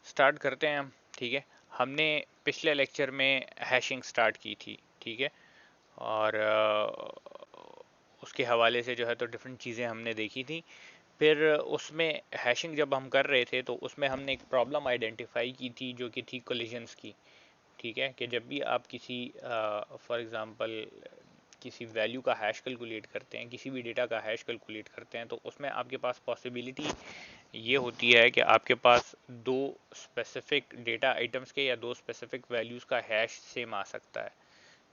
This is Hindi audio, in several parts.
स्टार्ट करते हैं हम। ठीक है, हमने पिछले लेक्चर में हैशिंग स्टार्ट की थी। ठीक है, और उसके हवाले से जो है तो डिफरेंट चीज़ें हमने देखी थी। फिर उसमें हैशिंग जब हम कर रहे थे तो उसमें हमने एक प्रॉब्लम आइडेंटिफाई की थी जो कि थी कोलिजन्स की। ठीक है, कि जब भी आप किसी फॉर एग्ज़ाम्पल किसी वैल्यू का हैश कैलकुलेट करते हैं, किसी भी डेटा का हैश कैलकुलेट करते हैं, तो उसमें आपके पास पॉसिबिलिटी ये होती है कि आपके पास दो स्पेसिफिक डेटा आइटम्स के या दो स्पेसिफिक वैल्यूज़ का हैश सेम आ सकता है।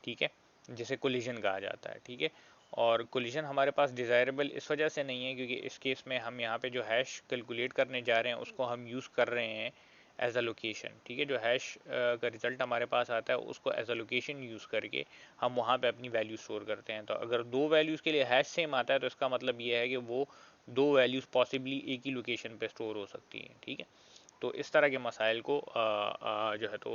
ठीक है, जिसे कोलिजन कहा जाता है। ठीक है, और कोलिजन हमारे पास डिज़ायरेबल इस वजह से नहीं है क्योंकि इस केस में हम यहाँ पे जो हैश कैलकुलेट करने जा रहे हैं उसको हम यूज़ कर रहे हैं एज अ लोकेशन। ठीक है, जो हैश का रिजल्ट हमारे पास आता है उसको एज अ लोकेशन यूज़ करके हम वहाँ पे अपनी वैल्यू स्टोर करते हैं। तो अगर दो वैल्यूज़ के लिए हैश सेम आता है तो इसका मतलब ये है कि वो दो वैल्यूज़ पॉसिबली एक ही लोकेशन पे स्टोर हो सकती हैं। ठीक है, तो इस तरह के मसाइल को जो है तो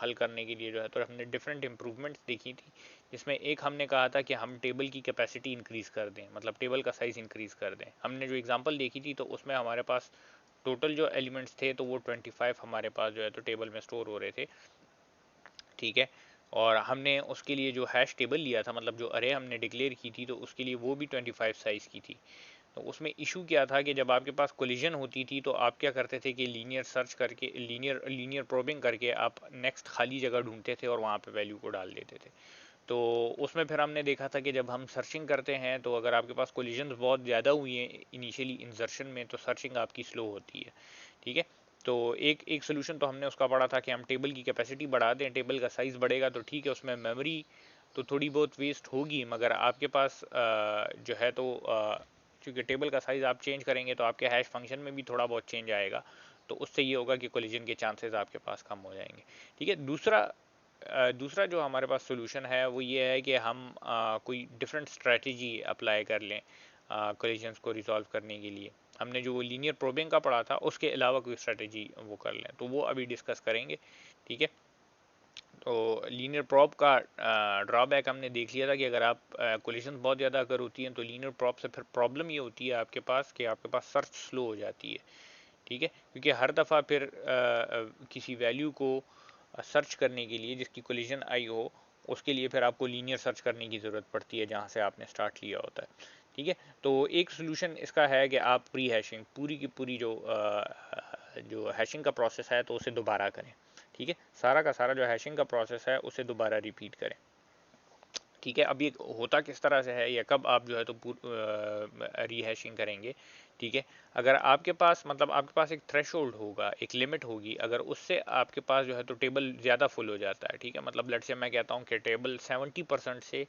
हल करने के लिए जो है तो हमने डिफरेंट इम्प्रूवमेंट्स देखी थी, जिसमें एक हमने कहा था कि हम टेबल की कैपेसिटी इंक्रीज़ कर दें, मतलब टेबल का साइज़ इंक्रीज़ कर दें। हमने जो एग्जांपल देखी थी तो उसमें हमारे पास टोटल जो एलिमेंट्स थे तो वो 25 हमारे पास जो है तो टेबल में स्टोर हो रहे थे। ठीक है, और हमने उसके लिए जो हैश टेबल लिया था, मतलब जो अरे हमने डिक्लेयर की थी, तो उसके लिए वो भी 25 साइज़ की थी। तो उसमें इशू क्या था कि जब आपके पास कोलिजन होती थी तो आप क्या करते थे कि लीनियर सर्च करके, लीनियर लीनियर प्रोबिंग करके आप नेक्स्ट खाली जगह ढूंढते थे और वहाँ पे वैल्यू को डाल देते थे। तो उसमें फिर हमने देखा था कि जब हम सर्चिंग करते हैं तो अगर आपके पास कोलिजन्स बहुत ज़्यादा हुई हैं इनिशियली इंसर्शन में तो सर्चिंग आपकी स्लो होती है। ठीक है, तो एक एक सोल्यूशन तो हमने उसका पढ़ा था कि हम टेबल की कैपेसिटी बढ़ा दें, टेबल का साइज़ बढ़ेगा तो ठीक है, उसमें मेमोरी तो थोड़ी बहुत वेस्ट होगी, मगर आपके पास जो है तो क्योंकि टेबल का साइज़ आप चेंज करेंगे तो आपके हैश फंक्शन में भी थोड़ा बहुत चेंज आएगा, तो उससे ये होगा कि कोलिजन के चांसेस आपके पास कम हो जाएंगे। ठीक है, दूसरा जो हमारे पास सोल्यूशन है वो ये है कि हम कोई डिफरेंट स्ट्रेटजी अप्लाई कर लें कोलिजन्स को रिजॉल्व करने के लिए। हमने जो लीनियर प्रोबिंग का पढ़ा था उसके अलावा कोई स्ट्रेटजी वो कर लें, तो वो अभी डिस्कस करेंगे। ठीक है, तो लीनियर प्रॉब का ड्रॉबैक हमने देख लिया था कि अगर आप कोलिजन बहुत ज़्यादा अगर होती हैं तो लीनियर प्रॉब से फिर प्रॉब्लम ये होती है आपके पास कि आपके पास सर्च स्लो हो जाती है। ठीक है, क्योंकि हर दफ़ा फिर किसी वैल्यू को सर्च करने के लिए जिसकी कोलिजन आई हो, उसके लिए फिर आपको लीनियर सर्च करने की ज़रूरत पड़ती है जहाँ से आपने स्टार्ट लिया होता है। ठीक है, तो एक सोल्यूशन इसका है कि आप प्री हैशिंग पूरी की पूरी जो हैशिंग का प्रोसेस है तो उसे दोबारा करें। ठीक है, सारा का सारा जो हैशिंग का प्रोसेस है उसे दोबारा रिपीट करें। ठीक है, अब ये होता किस तरह से है या कब आप जो है तो रीहैशिंग करेंगे। ठीक है, अगर आपके पास मतलब आपके पास एक थ्रेशोल्ड होगा, एक लिमिट होगी, अगर उससे आपके पास जो है तो टेबल ज़्यादा फुल हो जाता है। ठीक है, मतलब लेट से मैं कहता हूँ कि टेबल 70% से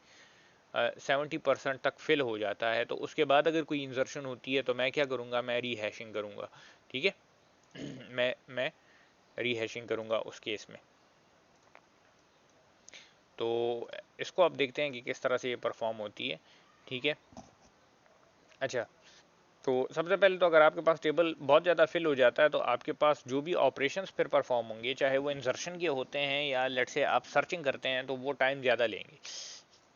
70% तक फिल हो जाता है, तो उसके बाद अगर कोई इंसर्शन होती है तो मैं क्या करूँगा, मैं रीहैशिंग करूँगा। ठीक है, मैं रीहैशिंग करूँगा उस केस में। तो इसको आप देखते हैं कि किस तरह से ये परफॉर्म होती है। ठीक है, अच्छा, तो सबसे पहले तो अगर आपके पास टेबल बहुत ज़्यादा फिल हो जाता है तो आपके पास जो भी ऑपरेशंस फिर परफॉर्म होंगे, चाहे वो इंसर्शन के होते हैं या लेट से आप सर्चिंग करते हैं, तो वो टाइम ज़्यादा लेंगे।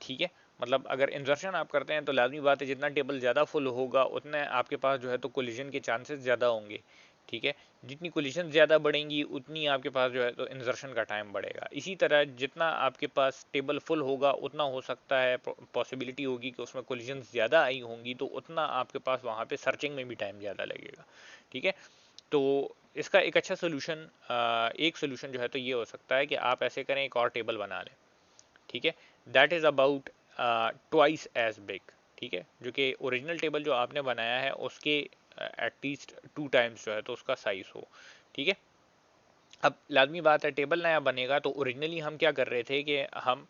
ठीक है, मतलब अगर इंसर्शन आप करते हैं तो लाजमी बात है जितना टेबल ज़्यादा फुल होगा उतने आपके पास जो है तो कोलिजन के चांसेस ज़्यादा होंगे। ठीक है, जितनी कोलिजन ज़्यादा बढ़ेंगी उतनी आपके पास जो है तो इंसर्शन का टाइम बढ़ेगा। इसी तरह जितना आपके पास टेबल फुल होगा उतना हो सकता है पॉसिबिलिटी होगी कि उसमें कोलिजन ज़्यादा आई होंगी, तो उतना आपके पास वहाँ पे सर्चिंग में भी टाइम ज़्यादा लगेगा। ठीक है, तो इसका एक अच्छा सोल्यूशन एक सोल्यूशन जो है तो ये हो सकता है कि आप ऐसे करें, एक और टेबल बना लें। ठीक है, that is about twice as big. ठीक है, जो कि ओरिजिनल टेबल जो आपने बनाया है उसके एटलीस्ट 2 टाइम्स जो है तो उसका साइज हो। ठीक है, अब लाजमी बात है टेबल नया बनेगा तो ओरिजिनली हम क्या कर रहे थे कि हम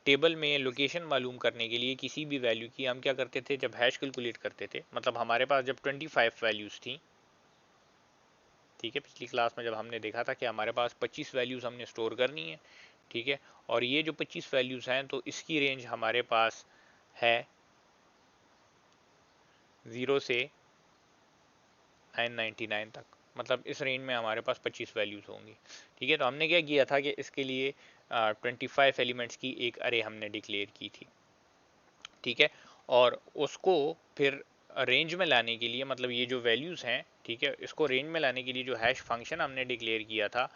टेबल में लोकेशन मालूम करने के लिए किसी भी वैल्यू की हम क्या करते थे, जब हैश कैलकुलेट करते थे, मतलब हमारे पास जब 25 वैल्यूज़ थी। ठीक है, पिछली क्लास में जब हमने देखा था कि हमारे पास 25 वैल्यूज़ हमने स्टोर करनी है। ठीक है, और ये जो 25 वैल्यूज़ हैं तो इसकी रेंज हमारे पास है 0 से 999 तक, मतलब इस रेंज में हमारे पास 25 वैल्यूज़ होंगी। ठीक है, तो हमने क्या किया था कि इसके लिए 25 एलिमेंट्स की एक अरे हमने डिक्लेयर की थी। ठीक है, और उसको फिर रेंज में लाने के लिए, मतलब ये जो वैल्यूज़ हैं, ठीक है, इसको रेंज में लाने के लिए जो हैश फंक्शन हमने डिक्लेयर किया था,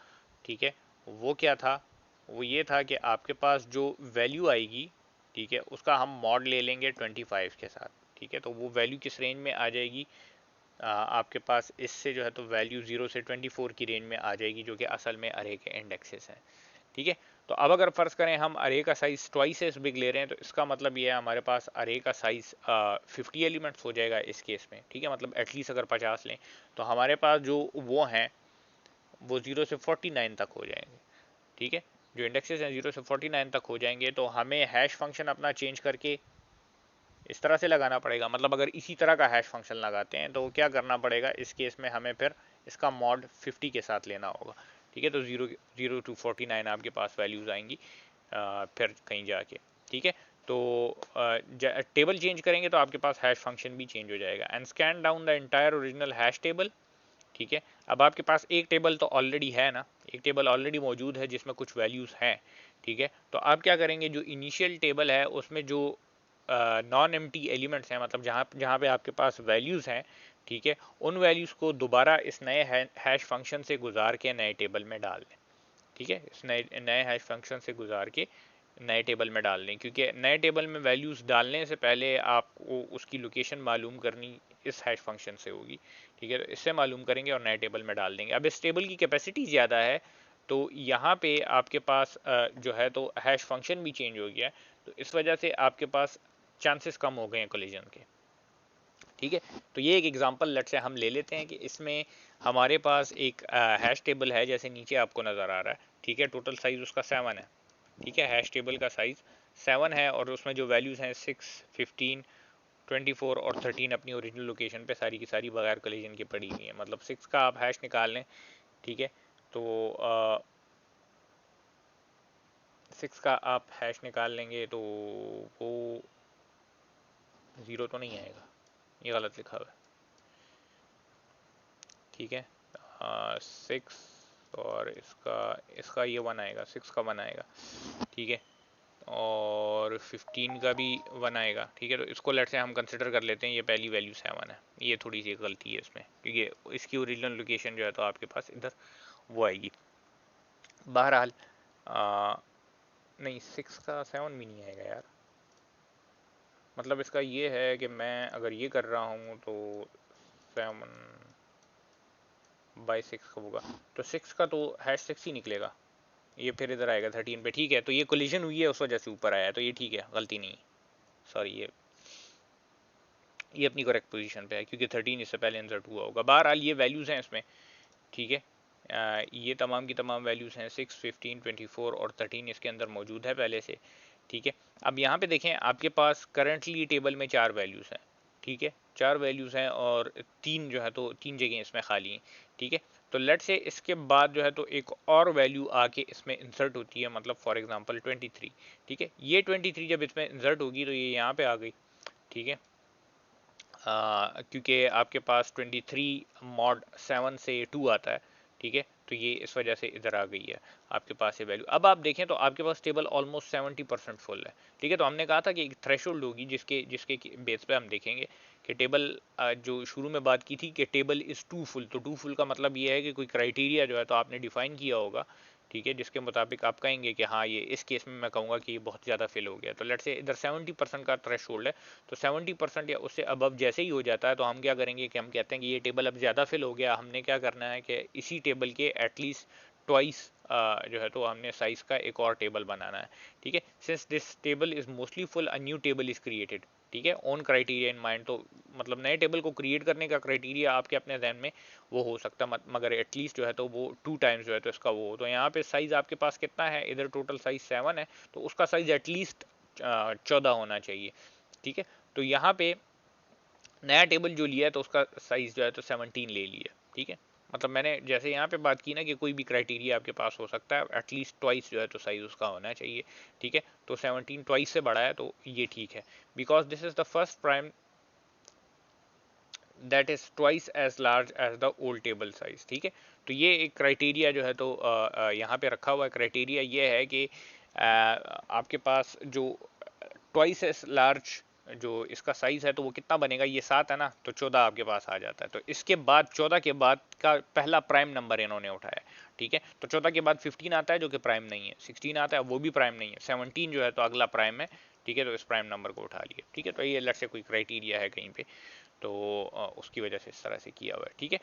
ठीक है, वो क्या था, वो ये था कि आपके पास जो वैल्यू आएगी, ठीक है, उसका हम मॉड ले लेंगे 25 के साथ, ठीक है, तो वो वैल्यू किस रेंज में आ जाएगी, आपके पास इससे जो है तो वैल्यू 0 से 24 की रेंज में आ जाएगी, जो कि असल में अरे के इंडेक्सेस हैं, ठीक है। तो अब अगर फर्ज करें हम अरे का साइज ट्वाइस एज बिग ले रहे हैं, तो इसका मतलब ये है हमारे पास अरे का साइज 50 एलिमेंट्स हो जाएगा इस केस में, ठीक है, मतलब एटलीस्ट अगर 50 लें तो हमारे पास जो वो हैं वो 0 से 49 तक हो जाएंगे, ठीक है, जो इंडेक्सेस हैं 0 से 49 तक हो जाएंगे। तो हमें हैश फंक्शन अपना चेंज करके इस तरह से लगाना पड़ेगा, मतलब अगर इसी तरह का हैश फंक्शन लगाते हैं तो क्या करना पड़ेगा, इस केस में हमें फिर इसका मॉड 50 के साथ लेना होगा, ठीक है, तो 0 टू 49 आपके पास वैल्यूज आएंगी फिर कहीं जाके, ठीक है। तो टेबल चेंज करेंगे तो आपके पास हैश फंक्शन भी चेंज हो जाएगा। And scan down the entire original hash table, ठीक है। अब आपके पास एक टेबल तो ऑलरेडी है ना, एक टेबल ऑलरेडी मौजूद है जिसमें कुछ वैल्यूज़ हैं, ठीक है। तो आप क्या करेंगे, जो इनिशियल टेबल है उसमें जो नॉन एम्प्टी एलिमेंट्स हैं, मतलब जहाँ जहाँ पे आपके पास वैल्यूज़ हैं, ठीक है, उन वैल्यूज़ को दोबारा इस नए हैश फंक्शन से गुजार के नए टेबल में डाल दें, ठीक है, इस नए नए हैश फंक्शन से गुजार के नए टेबल में डाल दें, क्योंकि नए टेबल में वैल्यूज़ डालने से पहले आपको उसकी लोकेशन मालूम करनी इस हैश फंक्शन से होगी, ठीक है, तो इससे मालूम करेंगे और नए टेबल में डाल देंगे। अब इस टेबल की कैपेसिटी ज़्यादा है, तो यहाँ पे आपके पास जो है तो हैश फंक्शन भी चेंज हो गया है, तो इस वजह से आपके पास चांसेस कम हो गए हैं कोलिजन के, ठीक है। तो ये एक एग्जांपल लेट से हम ले लेते हैं कि इसमें हमारे पास एक हैश टेबल है, जैसे नीचे आपको नज़र आ रहा है, ठीक है, टोटल साइज उसका 7 है, ठीक है, हैश टेबल का साइज 7 है और उसमें जो वैल्यूज़ हैं 6, 15, 24 और 13 अपनी ओरिजिनल लोकेशन पे सारी की सारी बगैर कोलिजन की पड़ी हुई है। मतलब 6 का आप हैश निकाल लें, ठीक है, तो 6 का आप हैश निकाल लेंगे तो वो 0 तो नहीं आएगा, ये गलत लिखा हुआ है, ठीक है, 6 और इसका इसका ये 1 आएगा, 6 का 1 आएगा, ठीक है, और 15 का भी 1 आएगा, ठीक है। तो इसको लेट से हम कंसिडर कर लेते हैं ये पहली वैल्यू 7 है, ये थोड़ी सी गलती है इसमें, क्योंकि इसकी ओरिजिनल लोकेशन जो है तो आपके पास इधर वो आएगी। बहरहाल नहीं, 6 का 7 भी नहीं आएगा यार, मतलब इसका ये है कि मैं अगर ये कर रहा हूँ तो 7/6 का होगा, तो 6 का तो हैश 6 ही निकलेगा, ये फिर इधर आएगा 13 पे, ठीक है। तो ये कोलिजन हुई है उस वजह से ऊपर आया है, तो ये ठीक है, गलती नहीं, सॉरी, ये अपनी करेक्ट पोजीशन पे है क्योंकि 13 इससे पहले इंसर्ट हुआ होगा। बहरहाल ये वैल्यूज़ हैं इसमें, ठीक है, ये तमाम की तमाम वैल्यूज़ हैं, 6, 15, 24 और 13 इसके अंदर मौजूद है पहले से, ठीक है। अब यहाँ पे देखें आपके पास करंटली टेबल में 4 वैल्यूज़ हैं, ठीक है, 4 वैल्यूज़ हैं और 3 जो है तो 3 जगह इसमें खाली हैं, ठीक है। तो लेट से इसके बाद जो है तो एक और वैल्यू आके इसमें इंसर्ट होती है, मतलब फॉर एग्जांपल 23, ठीक है, ये 23 जब इसमें इंसर्ट होगी तो ये यहाँ पे आ गई, ठीक है, क्योंकि आपके पास 23 मॉड 7 से 2 आता है, ठीक है, तो ये इस वजह से इधर आ गई है आपके पास ये वैल्यू। अब आप देखें तो आपके पास टेबल ऑलमोस्ट 70% फुल है, ठीक है। तो हमने कहा था कि एक थ्रेशोल्ड होगी जिसके जिसके बेस पे हम देखेंगे कि टेबल, जो शुरू में बात की थी कि टेबल इज़ टू फुल, तो टू फुल का मतलब ये है कि कोई क्राइटेरिया जो है तो आपने डिफाइन किया होगा, ठीक है, जिसके मुताबिक आप कहेंगे कि हाँ ये इस केस में मैं कहूँगा कि ये बहुत ज़्यादा फिल हो गया। तो लेट से इधर 70% का थ्रेशोल्ड है, तो 70% या उससे अबव जैसे ही हो जाता है तो हम क्या करेंगे कि हम कहते हैं कि ये टेबल अब ज़्यादा फिल हो गया, हमने क्या करना है कि इसी टेबल के एटलीस्ट ट्वाइस जो है तो हमने साइज़ का एक और टेबल बनाना है, ठीक है। Since this table is mostly full, a new table is created, ठीक है, ऑन क्राइटेरिया इन माइंड। तो मतलब नए टेबल को क्रिएट करने का क्राइटेरिया आपके अपने जहन में वो हो सकता है, मगर एटलीस्ट जो है तो वो 2 टाइम्स जो है तो इसका वो हो। तो यहाँ पे साइज़ आपके पास कितना है, इधर टोटल साइज़ 7 है, तो उसका साइज़ एटलीस्ट 14 होना चाहिए, ठीक है। तो यहाँ पे नया टेबल जो लिया है तो उसका साइज जो है तो 17 ले लिया, ठीक है। मतलब मैंने जैसे यहाँ पे बात की ना कि कोई भी क्राइटेरिया आपके पास हो सकता है, एटलीस्ट ट्वाइस जो है तो साइज उसका होना चाहिए, ठीक है। तो 17 ट्वाइस से बड़ा है तो ये ठीक है, because this is the first prime that is twice as large as the old table size, ठीक है। तो ये एक क्राइटेरिया जो है तो यहाँ पे रखा हुआ है। क्राइटेरिया ये है कि आपके पास जो ट्वाइस एज लार्ज जो इसका साइज है तो वो कितना बनेगा, ये 7 है ना, तो 14 आपके पास आ जाता है। तो इसके बाद 14 के बाद का पहला प्राइम नंबर इन्होंने उठाया, ठीक है। तो 14 के बाद 15 आता है जो कि प्राइम नहीं है, 16 आता है वो भी प्राइम नहीं है, 17 जो है तो अगला प्राइम है, ठीक है। तो इस प्राइम नंबर को उठा लिए, ठीक है। तो ये लेट्स से कोई क्राइटेरिया है कहीं पे, तो उसकी वजह से इस तरह से किया हुआ है, ठीक है।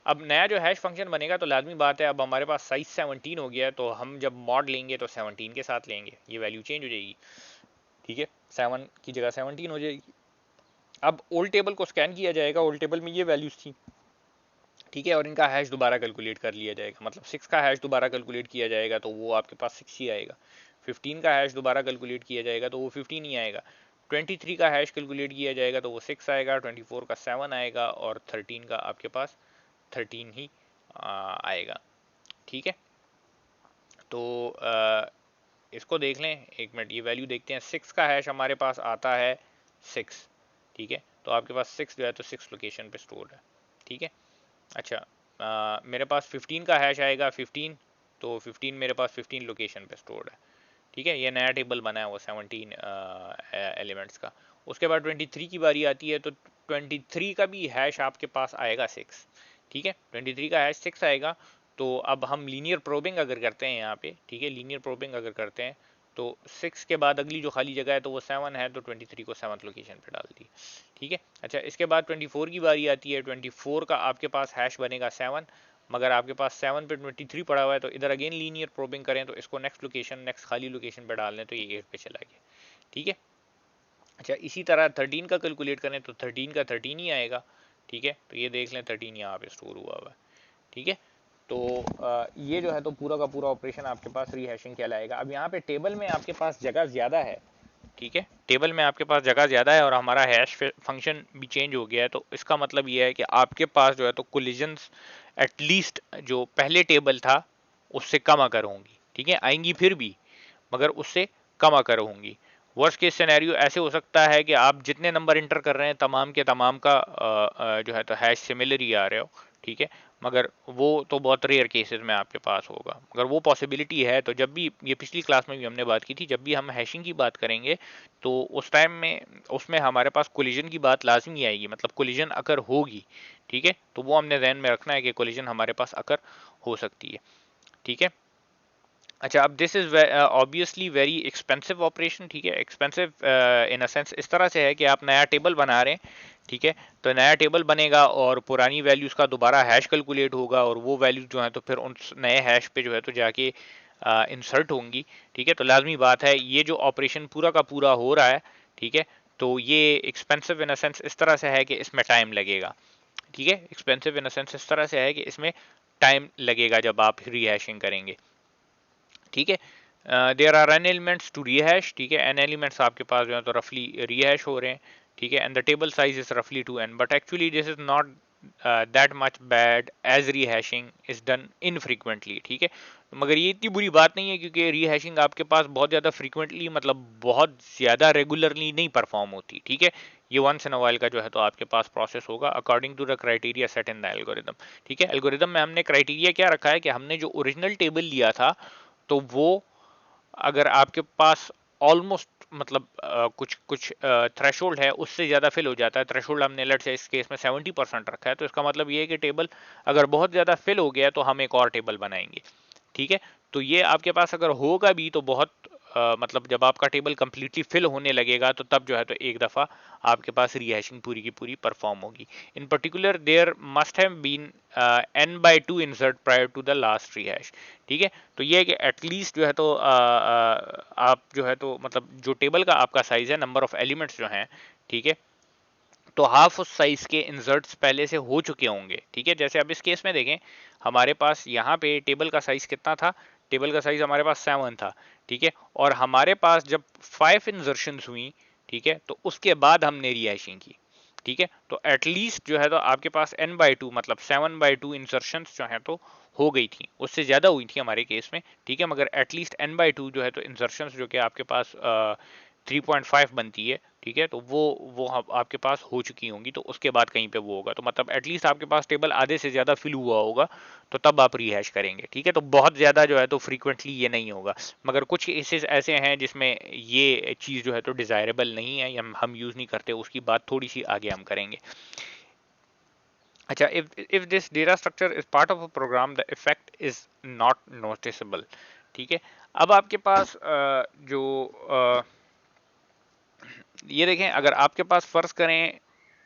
अब नया जो हैश फंक्शन बनेगा तो लाजमी बात है, अब हमारे पास साइज 17 हो गया है, तो हम जब मॉड लेंगे तो 17 के साथ लेंगे, ये वैल्यू चेंज हो जाएगी, ठीक है। 7 की जगह 17 हो जाएगी। अब ओल्ड टेबल को स्कैन किया जाएगा, ओल्ड टेबल में ये वैल्यूज थी, ठीक है, और इनका हैश दोबारा कैलकुलेट कर लिया जाएगा, मतलब 6 का हैश दोबारा कैलकुलेट किया जाएगा तो वो आपके पास 6 ही आएगा। 15 का हैश दोबारा कैलकुलेट किया जाएगा तो वो 15 ही आएगा। 23 का हैश कैलकुलेट किया जाएगा तो वो 6 आएगा। 24 का 7 आएगा और 13 का आपके पास 13 ही आएगा, ठीक है। तो इसको देख लें एक मिनट, ये वैल्यू देखते हैं। 6 का हैश हमारे पास आता है 6, ठीक है। तो आपके पास 6 जो है तो 6 लोकेशन पे स्टोर है, ठीक है। अच्छा, मेरे पास 15 का हैश आएगा 15, तो 15 मेरे पास 15 लोकेशन पे स्टोर्ड है, ठीक है। ये नया टेबल बना है वो 17 एलिमेंट्स का। उसके बाद 23 की बारी आती है, तो 23 का भी हैश आपके पास आएगा 6, ठीक है। 23 का हैश 6 आएगा। तो अब हम लीनियर प्रोबिंग अगर करते हैं यहाँ पे, ठीक है, लीनियर प्रोबिंग अगर करते हैं तो 6 के बाद अगली जो खाली जगह है तो वो 7 है, तो 23 को 7th लोकेशन पे डाल दी, ठीक है। अच्छा, इसके बाद 24 की बारी आती है। 24 का आपके पास हैश बनेगा 7, मगर आपके पास 7 पे 23 पड़ा हुआ है, तो इधर अगेन लीनियर प्रोबिंग करें तो इसको नेक्स्ट लोकेशन, नेक्स्ट खाली लोकेशन पे डाल दें तो ये 8 पे चला गया, ठीक है। अच्छा, इसी तरह 13 का कैलकुलेट करें तो 13 का 13 ही आएगा, ठीक है। तो ये देख लें 13 यहाँ पे स्टोर हुआ हुआ है, ठीक है। तो ये जो है तो पूरा का पूरा ऑपरेशन आपके पास रीहैशिंग कहलाएगा। अब यहाँ पे टेबल में आपके पास जगह ज़्यादा है, ठीक है, टेबल में आपके पास जगह ज़्यादा है और हमारा हैश फंक्शन भी चेंज हो गया है। तो इसका मतलब ये है कि आपके पास जो है तो कोलिजन्स एटलीस्ट जो पहले टेबल था उससे कम अगर होंगी, ठीक है, आएंगी फिर भी, मगर उससे कम अकर होंगी। वर्स्ट केस सिनेरियो ऐसे हो सकता है कि आप जितने नंबर इंटर कर रहे हैं तमाम के तमाम का जो है तो हैश सिमिलर ही आ रहे हो, ठीक है, मगर वो तो बहुत रेयर केसेस में आपके पास होगा। मगर वो पॉसिबिलिटी है, तो जब भी, ये पिछली क्लास में भी हमने बात की थी, जब भी हम हैशिंग की बात करेंगे तो उस टाइम में उसमें हमारे पास कोलिजन की बात लाजमी आएगी, मतलब कोलिजन अकर होगी, ठीक है। तो वो हमने ध्यान में रखना है कि कोलिजन हमारे पास अकर हो सकती है, ठीक है। अच्छा, अब this is obviously very expensive operation, ठीक है। एक्सपेंसिव इन अ सेंस इस तरह से है कि आप नया टेबल बना रहे हैं, ठीक है। तो नया टेबल बनेगा और पुरानी वैल्यूज़ का दोबारा हैश कैलकुलेट होगा और वो वैल्यूज जो है तो फिर उन नए हैश पे जो है तो जाके इंसर्ट होंगी, ठीक है। तो लाजमी बात है ये जो ऑपरेशन पूरा का पूरा हो रहा है, ठीक है, तो ये एक्सपेंसिव इन अ सेंस इस तरह से है कि इसमें टाइम लगेगा, ठीक है। एक्सपेंसिव इन अ सेंस इस तरह से है कि इसमें टाइम लगेगा जब आप रीहैशिंग करेंगे, ठीक है। There are n elements to rehash, ठीक है, एन एलिमेंट्स आपके पास जो है तो रफली रीहैश हो रहे हैं, ठीक है। And the table size is रफली 2n, but actually this is not that much bad as rehashing is done infrequently, ठीक है। मगर ये इतनी बुरी बात नहीं है क्योंकि रीहैशिंग आपके पास बहुत ज़्यादा फ्रीक्वेंटली, मतलब बहुत ज़्यादा रेगुलरली नहीं परफॉर्म होती, ठीक है। ये वंस इन अ वाइल का जो है तो आपके पास प्रोसेस होगा according to the criteria set in the algorithm, ठीक है। एल्गोरिदम में हमने क्राइटेरिया क्या रखा है कि हमने जो ओरिजिनल टेबल लिया था तो वो अगर आपके पास ऑलमोस्ट, मतलब कुछ कुछ थ्रेशोल्ड है उससे ज़्यादा फिल हो जाता है। थ्रेशोल्ड हमने लेट से इस केस में 70% रखा है, तो इसका मतलब ये है कि टेबल अगर बहुत ज़्यादा फिल हो गया तो हम एक और टेबल बनाएंगे, ठीक है। तो ये आपके पास अगर होगा भी तो बहुत मतलब जब आपका टेबल कंप्लीटली फिल होने लगेगा तो तब जो है तो एक दफ़ा आपके पास रीहैशिंग पूरी की पूरी परफॉर्म होगी। In particular there must have been n/2 insert prior to the last rehash, ठीक है। तो ये है कि एटलीस्ट जो है तो आप जो है तो मतलब जो टेबल का आपका साइज है, नंबर ऑफ एलिमेंट्स जो हैं, ठीक है, तो हाफ उस साइज के इंसर्ट्स पहले से हो चुके होंगे, ठीक है। जैसे अब इस केस में देखें, हमारे पास यहाँ पे टेबल का साइज कितना था, टेबल का साइज हमारे पास 7 था, ठीक है। और हमारे पास जब 5 इंसर्शंस हुई, ठीक है, तो उसके बाद हमने रीहैशिंग की, ठीक है। तो एटलीस्ट जो है तो आपके पास n/2 मतलब 7/2 इंसर्शंस जो है तो हो गई थी, उससे ज़्यादा हुई थी हमारे केस में, ठीक है। मगर एटलीस्ट n/2 जो है तो इंसर्शंस जो कि आपके पास 3.5 बनती है, ठीक है, तो वो आपके पास हो चुकी होंगी, तो उसके बाद कहीं पे वो होगा, तो मतलब एटलीस्ट आपके पास टेबल आधे से ज़्यादा फिल हुआ होगा, तो तब आप रीहैश करेंगे। ठीक है, तो बहुत ज़्यादा जो है तो फ्रीक्वेंटली ये नहीं होगा, मगर कुछ केसेस ऐसे हैं जिसमें ये चीज़ जो है तो डिज़ायरेबल नहीं है, हम यूज़ नहीं करते, उसकी बात थोड़ी सी आगे हम करेंगे। अच्छा, if this data structure is part of a program, the effect is not noticeable। ठीक है, अब आपके पास जो ये देखें, अगर आपके पास फर्ज करें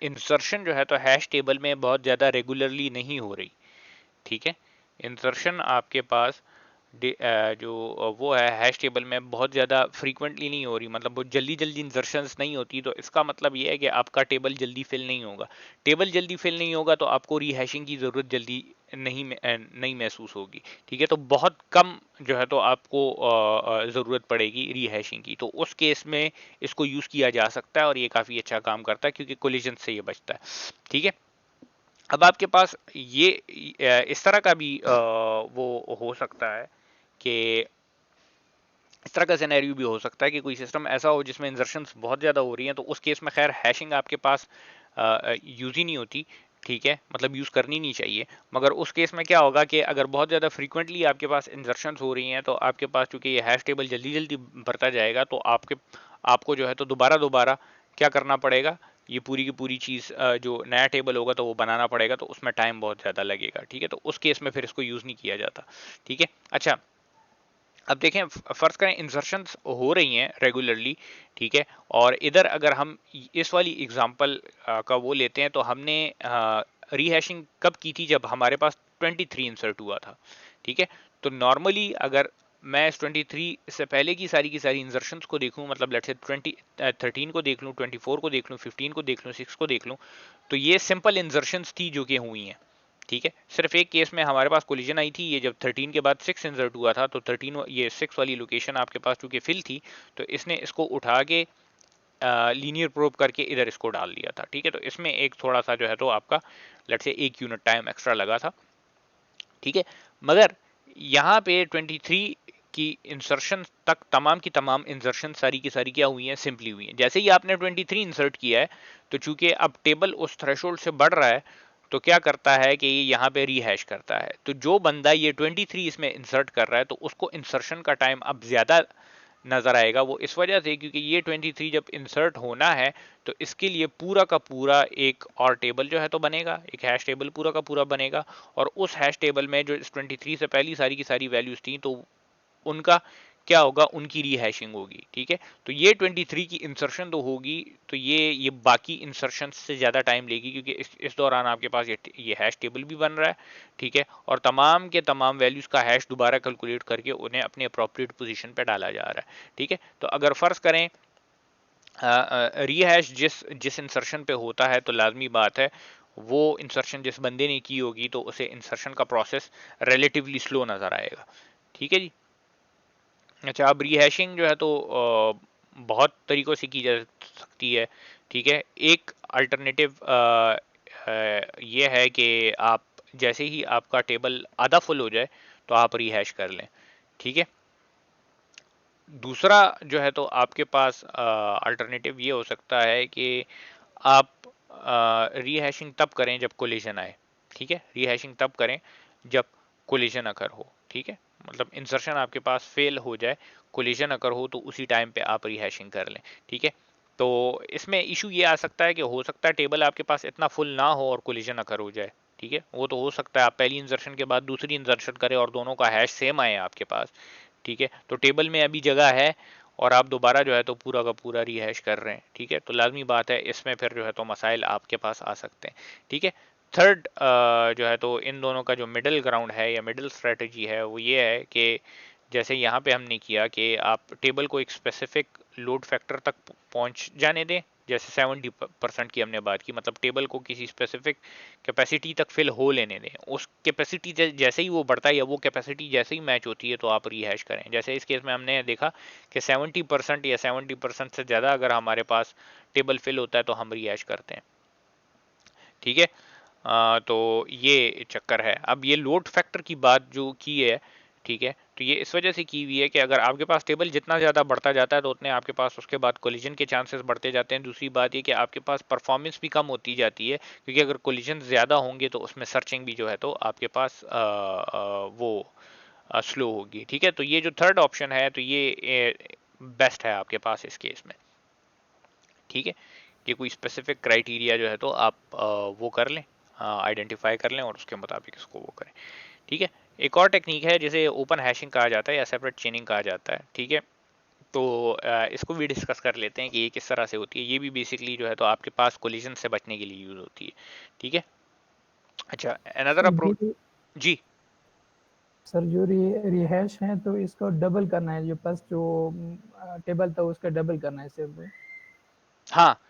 इंसर्शन जो है तो हैश टेबल में बहुत ज़्यादा रेगुलरली नहीं हो रही। ठीक है, इंसर्शन आपके पास जो वो है हैश टेबल में बहुत ज़्यादा फ्रीक्वेंटली नहीं हो रही, मतलब बहुत जल्दी जल्दी इंसर्शंस नहीं होती, तो इसका मतलब ये है कि आपका टेबल जल्दी फिल नहीं होगा। टेबल जल्दी फिल नहीं होगा तो आपको रीहैशिंग की ज़रूरत जल्दी नहीं महसूस होगी। ठीक है, तो बहुत कम जो है तो आपको ज़रूरत पड़ेगी रीहैशिंग की, तो उस केस में इसको यूज़ किया जा सकता है और ये काफ़ी अच्छा काम करता है क्योंकि कोलिजन से ये बचता है। ठीक है, अब आपके पास ये इस तरह का भी वो हो सकता है कि इस तरह का सिनेरियो भी हो सकता है कि कोई सिस्टम ऐसा हो जिसमें इंजर्शंस बहुत ज़्यादा हो रही हैं, तो उस केस में खैर हैशिंग आपके पास यूज़ ही नहीं होती। ठीक है, मतलब यूज़ करनी नहीं चाहिए, मगर उस केस में क्या होगा कि अगर बहुत ज़्यादा फ्रीक्वेंटली आपके पास इंजर्शंस हो रही हैं, तो आपके पास चूंकि ये हैश टेबल जल्दी जल्दी भरता जाएगा, तो आपको जो है तो दोबारा दोबारा क्या करना पड़ेगा, ये पूरी की पूरी चीज़ जो नया टेबल होगा तो वो बनाना पड़ेगा, तो उसमें टाइम बहुत ज़्यादा लगेगा। ठीक है, तो उस केस में फिर इसको यूज़ नहीं किया जाता। ठीक है, अच्छा, अब देखें, फर्ज करें इंसर्शंस हो रही हैं रेगुलरली। ठीक है, और इधर अगर हम इस वाली एग्जांपल का वो लेते हैं, तो हमने रीहैशिंग कब की थी, जब हमारे पास 23 इंसर्ट हुआ था। ठीक है, तो नॉर्मली अगर मैं इस 23 से पहले की सारी इंसर्शंस को देखूं, मतलब लेट्स से 13 को देख लूं, 24 को देख लूं, 15 को देख लूं, 6 को देख लूं, तो ये सिंपल इंसर्शंस थी जो कि हुई हैं। ठीक है, सिर्फ एक केस में हमारे पास कोलिजन आई थी, ये जब 13 के बाद 6 इंसर्ट हुआ था, तो 13 ये 6 वाली लोकेशन आपके पास चूंकि फिल थी, तो इसने इसको उठा के लीनियर प्रोब करके इधर इसको डाल दिया था। ठीक है, तो इसमें एक थोड़ा सा जो है तो आपका लेट से 1 यूनिट टाइम एक्स्ट्रा लगा था। ठीक है, मगर यहाँ पे 23 की इंसर्शन तक तमाम की तमाम इंसर्शन सारी की सारी क्या हुई है, सिंपली हुई है। जैसे ही आपने 23 इंसर्ट किया है, तो चूंकि अब टेबल उस थ्रेशोल्ड से बढ़ रहा है, तो क्या करता है कि ये यहाँ पे रीहैश करता है। तो जो बंदा ये 23 इसमें इंसर्ट कर रहा है, तो उसको इंसर्शन का टाइम अब ज्यादा नजर आएगा। वो इस वजह से क्योंकि ये 23 जब इंसर्ट होना है, तो इसके लिए पूरा का पूरा एक और टेबल जो है तो बनेगा, एक हैश टेबल पूरा का पूरा बनेगा, और उस हैश टेबल में जो इस 23 से पहली सारी की सारी वैल्यूज थी, तो उनका क्या होगा, उनकी रीहैशिंग होगी। ठीक है, तो ये 23 की इंसर्शन तो होगी, तो ये बाकी इंसर्शन से ज़्यादा टाइम लेगी, क्योंकि इस दौरान आपके पास ये हैश टेबल भी बन रहा है। ठीक है, और तमाम के तमाम वैल्यूज़ का हैश दोबारा कैलकुलेट करके उन्हें अपने अप्रोप्रिएट पोजीशन पे डाला जा रहा है। ठीक है, तो अगर फ़र्ज़ करें रीहैश जिस जिस इंसर्शन पे होता है, तो लाजमी बात है वो इंसर्शन जिस बंदे ने की होगी, तो उसे इंसर्शन का प्रोसेस रिलेटिवली स्लो नज़र आएगा। ठीक है जी। अच्छा, अब रीहैशिंग जो है तो बहुत तरीक़ों से की जा सकती है। ठीक है, एक अल्टरनेटिव ये है कि आप जैसे ही आपका टेबल आधा फुल हो जाए, तो आप रीहैश कर लें। ठीक है, दूसरा जो है तो आपके पास अल्टरनेटिव ये हो सकता है कि आप रीहैशिंग तब करें जब कोलिजन आए। ठीक है, रीहैशिंग तब करें जब कोलिजन अकर हो। ठीक है, मतलब इंसर्शन आपके पास फेल हो जाए, कोलिजन अकर हो, तो उसी टाइम पे आप रीहैशिंग कर लें। ठीक है, तो इसमें इशू ये आ सकता है कि हो सकता है टेबल आपके पास इतना फुल ना हो और कोलिजन अकर हो जाए। ठीक है, वो तो हो सकता है, आप पहली इंसर्शन के बाद दूसरी इंसर्शन करें और दोनों का हैश सेम आए आपके पास। ठीक है, तो टेबल में अभी जगह है और आप दोबारा जो है तो पूरा का पूरा रिहैश कर रहे हैं। ठीक है, तो लाजमी बात है इसमें फिर जो है तो मसाइल आपके पास आ सकते हैं। ठीक है, थर्ड जो है तो इन दोनों का जो मिडिल ग्राउंड है या मिडिल स्ट्रेटजी है, वो ये है कि जैसे यहाँ पे हमने किया कि आप टेबल को एक स्पेसिफिक लोड फैक्टर तक पहुँच जाने दें। जैसे 70% की हमने बात की, मतलब टेबल को किसी स्पेसिफिक कैपेसिटी तक फिल हो लेने दें। उस कैपेसिटी जैसे ही वो बढ़ता है या वो कैपेसिटी जैसे ही मैच होती है, तो आप रीहैश करें। जैसे इस केस में हमने देखा कि 70% या 70% से ज़्यादा अगर हमारे पास टेबल फिल होता है, तो हम रीहैश करते हैं। ठीक है, तो ये चक्कर है। अब ये लोड फैक्टर की बात जो की है, ठीक है, तो ये इस वजह से की हुई है कि अगर आपके पास टेबल जितना ज़्यादा बढ़ता जाता है तो उतने आपके पास उसके बाद कोलिजन के चांसेस बढ़ते जाते हैं। दूसरी बात ये कि आपके पास परफॉर्मेंस भी कम होती जाती है, क्योंकि अगर कोलिजन ज़्यादा होंगे तो उसमें सर्चिंग भी जो है तो आपके पास वो स्लो होगी। ठीक है, तो ये जो थर्ड ऑप्शन है तो ये बेस्ट है आपके पास इस केस में। ठीक है, कि कोई स्पेसिफिक क्राइटेरिया जो है तो आप वो कर लें, आइडेंटिफाई कर लें और उसके मुताबिक इसको वो करें। ठीक है, एक और टेक्निक है जिसे ओपन हैशिंग कहा जाता है या सेपरेट चेनिंग कहा जाता है। ठीक है, तो इसको भी डिस्कस कर लेते हैं कि ये किस तरह से होती है। ये भी बेसिकली जो है तो आपके पास कोलिजन से बचने के लिए यूज होती है। ठीक है, अच्छा, अनदर सर अप्रोच। ये जी सर जो रिहैश है तो इसको डबल करना है, जो फर्स्ट जो टेबल था उसका डबल करना है सिर्फ। हाँ,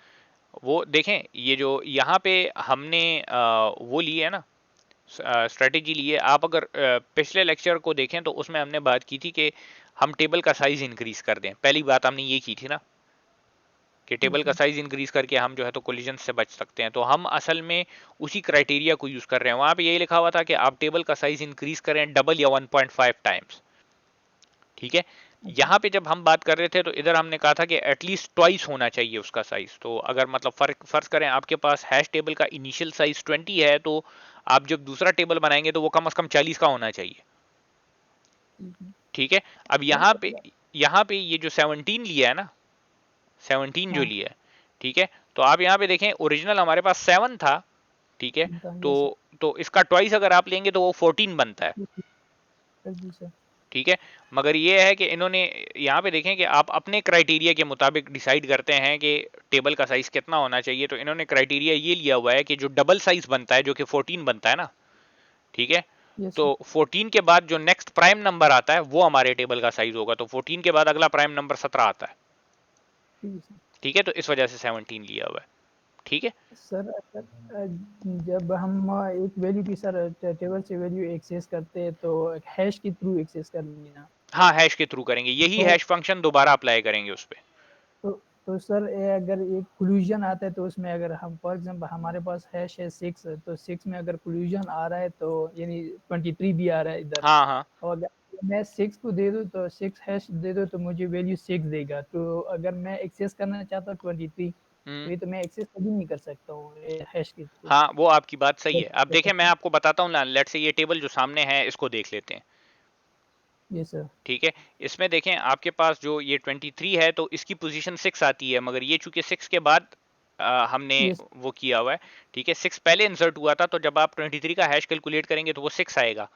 वो देखें, ये जो यहाँ पे हमने वो ली है ना, स्ट्रेटेजी ली है। आप अगर पिछले लेक्चर को देखें तो उसमें हमने बात की थी कि हम टेबल का साइज इंक्रीज कर दें। पहली बात हमने ये की थी ना कि जी टेबल का सर। साइज इंक्रीज करके हम जो है तो कोलिजन से बच सकते हैं। तो हम असल में उसी क्राइटेरिया को यूज कर रहे हैं। वहां पे यही लिखा हुआ था कि आप टेबल का साइज इंक्रीज करें डबल या 1.5 टाइम्स। ठीक है, अच्छा। यहाँ पे जब हम बात कर रहे थे तो इधर हमने कहा था कि एटलीस्ट ट्वाइस होना चाहिए उसका साइज। तो अगर मतलब फर्ज करें आपके पास हैश टेबल का इनिशियल साइज 20 है, तो आप जब दूसरा टेबल बनाएंगे तो वो कम से कम 40 का होना चाहिए। ठीक है ठीक है, अब सर। यहाँ पे ये जो 17 लिया है ना, 17 जो हाँ लिया है, ठीक है, तो आप यहाँ पे देखें ओरिजिनल हमारे पास 7 था। ठीक है, तो यस सर। इसका ट्वाइस अगर आप लेंगे तो वो 14 बनता है। जी सर। ठीक है, मगर ये है कि इन्होंने यहाँ पे देखें कि आप अपने क्राइटेरिया के मुताबिक डिसाइड करते हैं कि टेबल का साइज कितना होना चाहिए। तो इन्होंने क्राइटेरिया ये लिया हुआ है कि जो डबल साइज बनता है जो कि 14 बनता है ना, ठीक है, यस तो सर। 14 के बाद जो नेक्स्ट प्राइम नंबर आता है वो हमारे टेबल का साइज होगा। तो 14 के बाद अगला प्राइम नंबर 17 आता है। ठीक है सर। ठीक है, तो इस वजह से 17 लिया हुआ है। ठीक है, सर जब हम एक वैल्यू की सर टेबल से वैल्यू एक्सेस करते हैं तो हैश के थ्रू एक्सेस करनी है ना। हाँ, हैश के थ्रू करेंगे, यही तो हैश फंक्शन दोबारा अप्लाई करेंगे उस पर। तो तो सर अगर एक कोलिजन आता है तो उसमें अगर हम फॉर एग्जांपल हमारे पास हैश है 6, तो 6 में अगर कोलिजन आ रहा है तो यानी 23 भी आ रहा है इधर, हाँ हाँ। और अगर मैं 6 को दे दूँ तो 6 हैश दे दो तो मुझे वैल्यू 6 देगा। तो अगर मैं एक्सेस करना चाहता हूँ 23, तो हम्म। ये तो मैं एक्सेस कभी नहीं कर सकता हूँ हैश के थ्रू। हाँ, वो आपकी बात सही है। अब देखें, मैं आपको बताता हूँ ना, लेट से ये टेबल जो सामने है इसको देख लेते हैं। ये सर। ठीक है, इसमें देखें आपके पास जो ये 23 है तो इसकी पोजीशन 6 आती है, मगर ये चूंकि 6 के बाद हमने ये वो किया हुआ है। ठीक है, 6 पहले इंसर्ट हुआ था, तो जब आप 23 का हैश कैलकुलेट करेंगे तो वो 6 आएगा।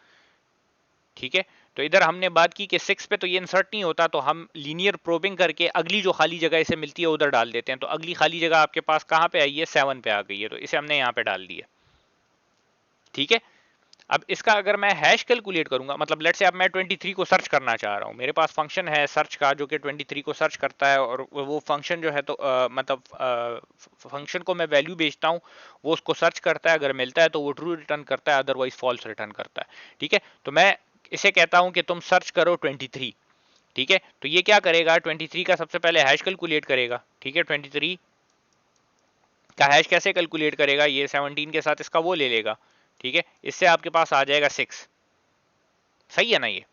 ठीक है, तो इधर हमने बात की कि 6 पे तो ये इंसर्ट नहीं होता, तो हम लीनियर प्रोबिंग करके अगली जो खाली जगह इसे मिलती है उधर डाल देते हैं। तो अगली खाली जगह आपके पास कहाँ पे आई है, 7 पे आ गई है, तो इसे हमने यहाँ पे डाल दिया। ठीक है, अब इसका अगर मैं हैश कैलकुलेट करूंगा, मतलब लेट से अब मैं 23 को सर्च करना चाह रहा हूं, मेरे पास फंक्शन है सर्च का जो कि 23 को सर्च करता है, और वो फंक्शन जो है तो मतलब फंक्शन को मैं वैल्यू भेजता हूं, वो उसको सर्च करता है, अगर मिलता है तो वो ट्रू रिटर्न करता है, अदरवाइज फॉल्स रिटर्न करता है। ठीक है, तो मैं इसे कहता हूं कि तुम सर्च करो 23। ठीक है, तो ये क्या करेगा, 23 का सबसे पहले हैश कैलकुलेट करेगा। ठीक है, 23 का हैश कैसे कैलकुलेट करेगा, ये 17 के साथ इसका वो ले लेगा। ठीक है, इससे आपके पास आ जाएगा 6। सही है ना ये?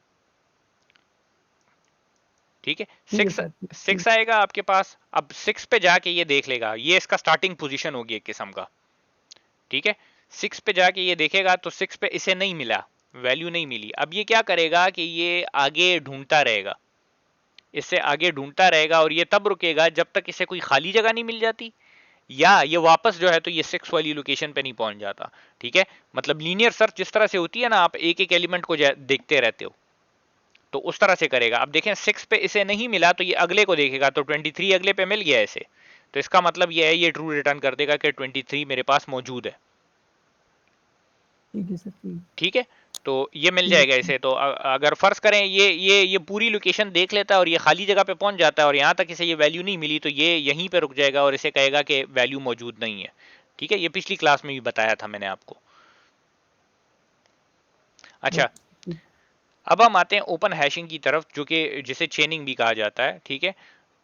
ठीक है, ठीक है सिक्स सर। ठीक। 6 आएगा आपके पास। अब 6 पे जाके ये देख लेगा, ये इसका स्टार्टिंग पोजीशन होगी एक किस्म का। ठीक है, 6 पे जाके ये देखेगा तो 6 पे इसे नहीं मिला, वैल्यू नहीं मिली। अब ये क्या करेगा कि ये आगे ढूंढता रहेगा, इससे आगे ढूंढता रहेगा, और ये तब रुकेगा जब तक इसे कोई खाली जगह नहीं मिल जाती, या ये वापस जो है तो ये 6 वाली लोकेशन पे नहीं पहुंच जाता। ठीक है, मतलब लीनियर सर्च जिस तरह से होती है ना, आप एक एक एलिमेंट को देखते रहते हो, तो उस तरह से करेगा। अब देखें 6 पे इसे नहीं मिला तो ये अगले को देखेगा, तो 23 अगले पे मिल गया इसे, तो इसका मतलब ये है ये ट्रू रिटर्न कर देगा कि 23 मेरे पास मौजूद है। ठीक है सर। ठीक। ठीक है, तो ये मिल ठीक है जाएगा सर। इसे। तो अगर फर्ज करें ये पूरी लोकेशन देख लेता है और ये खाली जगह पे पहुंच जाता है और यहाँ तक इसे ये वैल्यू नहीं मिली, तो ये यहीं पे रुक जाएगा और इसे कहेगा कि वैल्यू मौजूद नहीं है। ठीक है, ये पिछली क्लास में भी बताया था मैंने आपको। अच्छा, ओके ठीक। अब हम आते हैं ओपन हैशिंग की तरफ, जो कि जिसे चेनिंग भी कहा जाता है। ठीक है,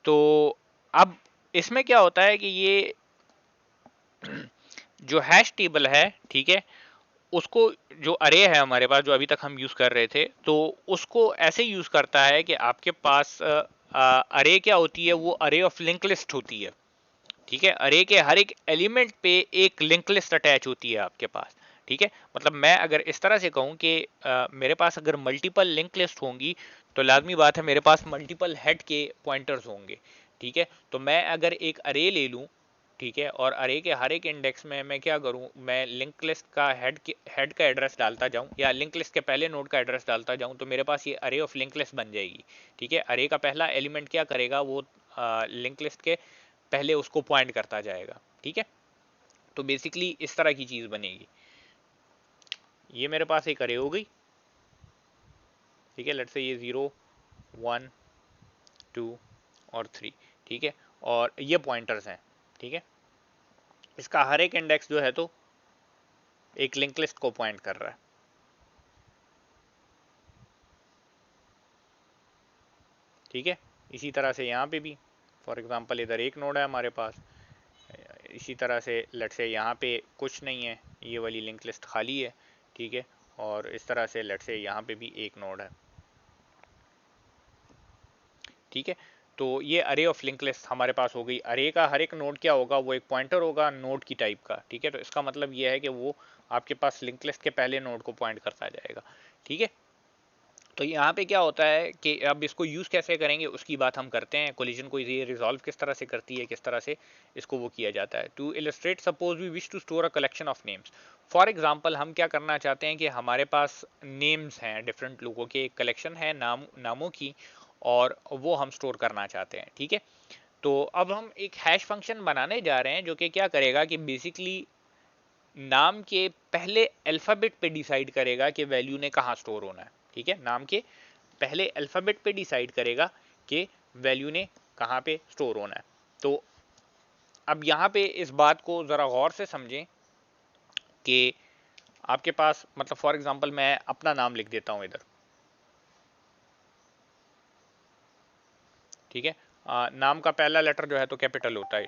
तो अब इसमें क्या होता है कि ये जो हैश टेबल है, ठीक है, उसको जो अरे है हमारे पास जो अभी तक हम यूज कर रहे थे, तो उसको ऐसे यूज करता है कि आपके पास अरे क्या होती है, वो अरे ऑफ लिंक लिस्ट होती है। ठीक है, अरे के हर एक एलिमेंट पे एक लिंक लिस्ट अटैच होती है आपके पास। ठीक है, मतलब मैं अगर इस तरह से कहूं कि मेरे पास अगर मल्टीपल लिंक लिस्ट होंगी, तो लाजमी बात है मेरे पास मल्टीपल हेड के पॉइंटर्स होंगे। ठीक है, तो मैं अगर एक अरे ले लूं, ठीक है, और अरे के हर एक इंडेक्स में मैं क्या करूं, मैं लिंक लिस्ट का हेड का एड्रेस डालता जाऊं, या लिंक लिस्ट के पहले नोड का एड्रेस डालता जाऊं, तो मेरे पास ये अरे ऑफ लिंक लिस्ट बन जाएगी। ठीक है, अरे का पहला एलिमेंट क्या करेगा, वो लिंक लिस्ट के पहले उसको पॉइंट करता जाएगा। ठीक है, तो बेसिकली इस तरह की चीज बनेगी। ये मेरे पास एक अरे हो गई। ठीक है, लेट्स से ये 0 1 2 और 3। ठीक है, और ये पॉइंटर्स हैं। ठीक है, इसका हर एक इंडेक्स जो है तो एक लिंक लिस्ट को पॉइंट कर रहा है। ठीक है, इसी तरह से यहाँ पे भी फॉर एग्जांपल इधर एक नोड है हमारे पास, इसी तरह से लेट्स से यहाँ पे कुछ नहीं है, ये वाली लिंक लिस्ट खाली है। ठीक है, और इस तरह से लेट्स से यहाँ पे भी एक नोड है। ठीक है, तो ये अरे ऑफ लिंक लिस्ट हमारे पास हो गई। अरे का हर एक नोड क्या होगा, वो एक पॉइंटर होगा नोड की टाइप का। ठीक है, तो इसका मतलब ये है कि वो आपके पास लिंक लिस्ट के पहले नोड को पॉइंट करता जाएगा। ठीक है, तो यहाँ पे क्या होता है कि अब इसको यूज़ कैसे करेंगे उसकी बात हम करते हैं। कोलिजन को ये रिजॉल्व किस तरह से करती है, किस तरह से इसको वो किया जाता है। To illustrate suppose we wish to store a collection of names. For example हम क्या करना चाहते हैं कि हमारे पास नेम्स हैं, डिफरेंट लोगों के एक कलेक्शन है नामों की, और वो हम स्टोर करना चाहते हैं। ठीक है, तो अब हम एक हैश फंक्शन बनाने जा रहे हैं जो कि क्या करेगा कि बेसिकली नाम के पहले अल्फ़ाबेट पे डिसाइड करेगा कि वैल्यू ने कहाँ स्टोर होना है। ठीक है, नाम के पहले अल्फ़ाबेट पे डिसाइड करेगा कि वैल्यू ने कहाँ पे स्टोर होना है। तो अब यहाँ पे इस बात को ज़रा गौर से समझें कि आपके पास मतलब फॉर एग्जांपल मैं अपना नाम लिख देता हूँ इधर। ठीक है, नाम का पहला लेटर जो है तो कैपिटल होता है।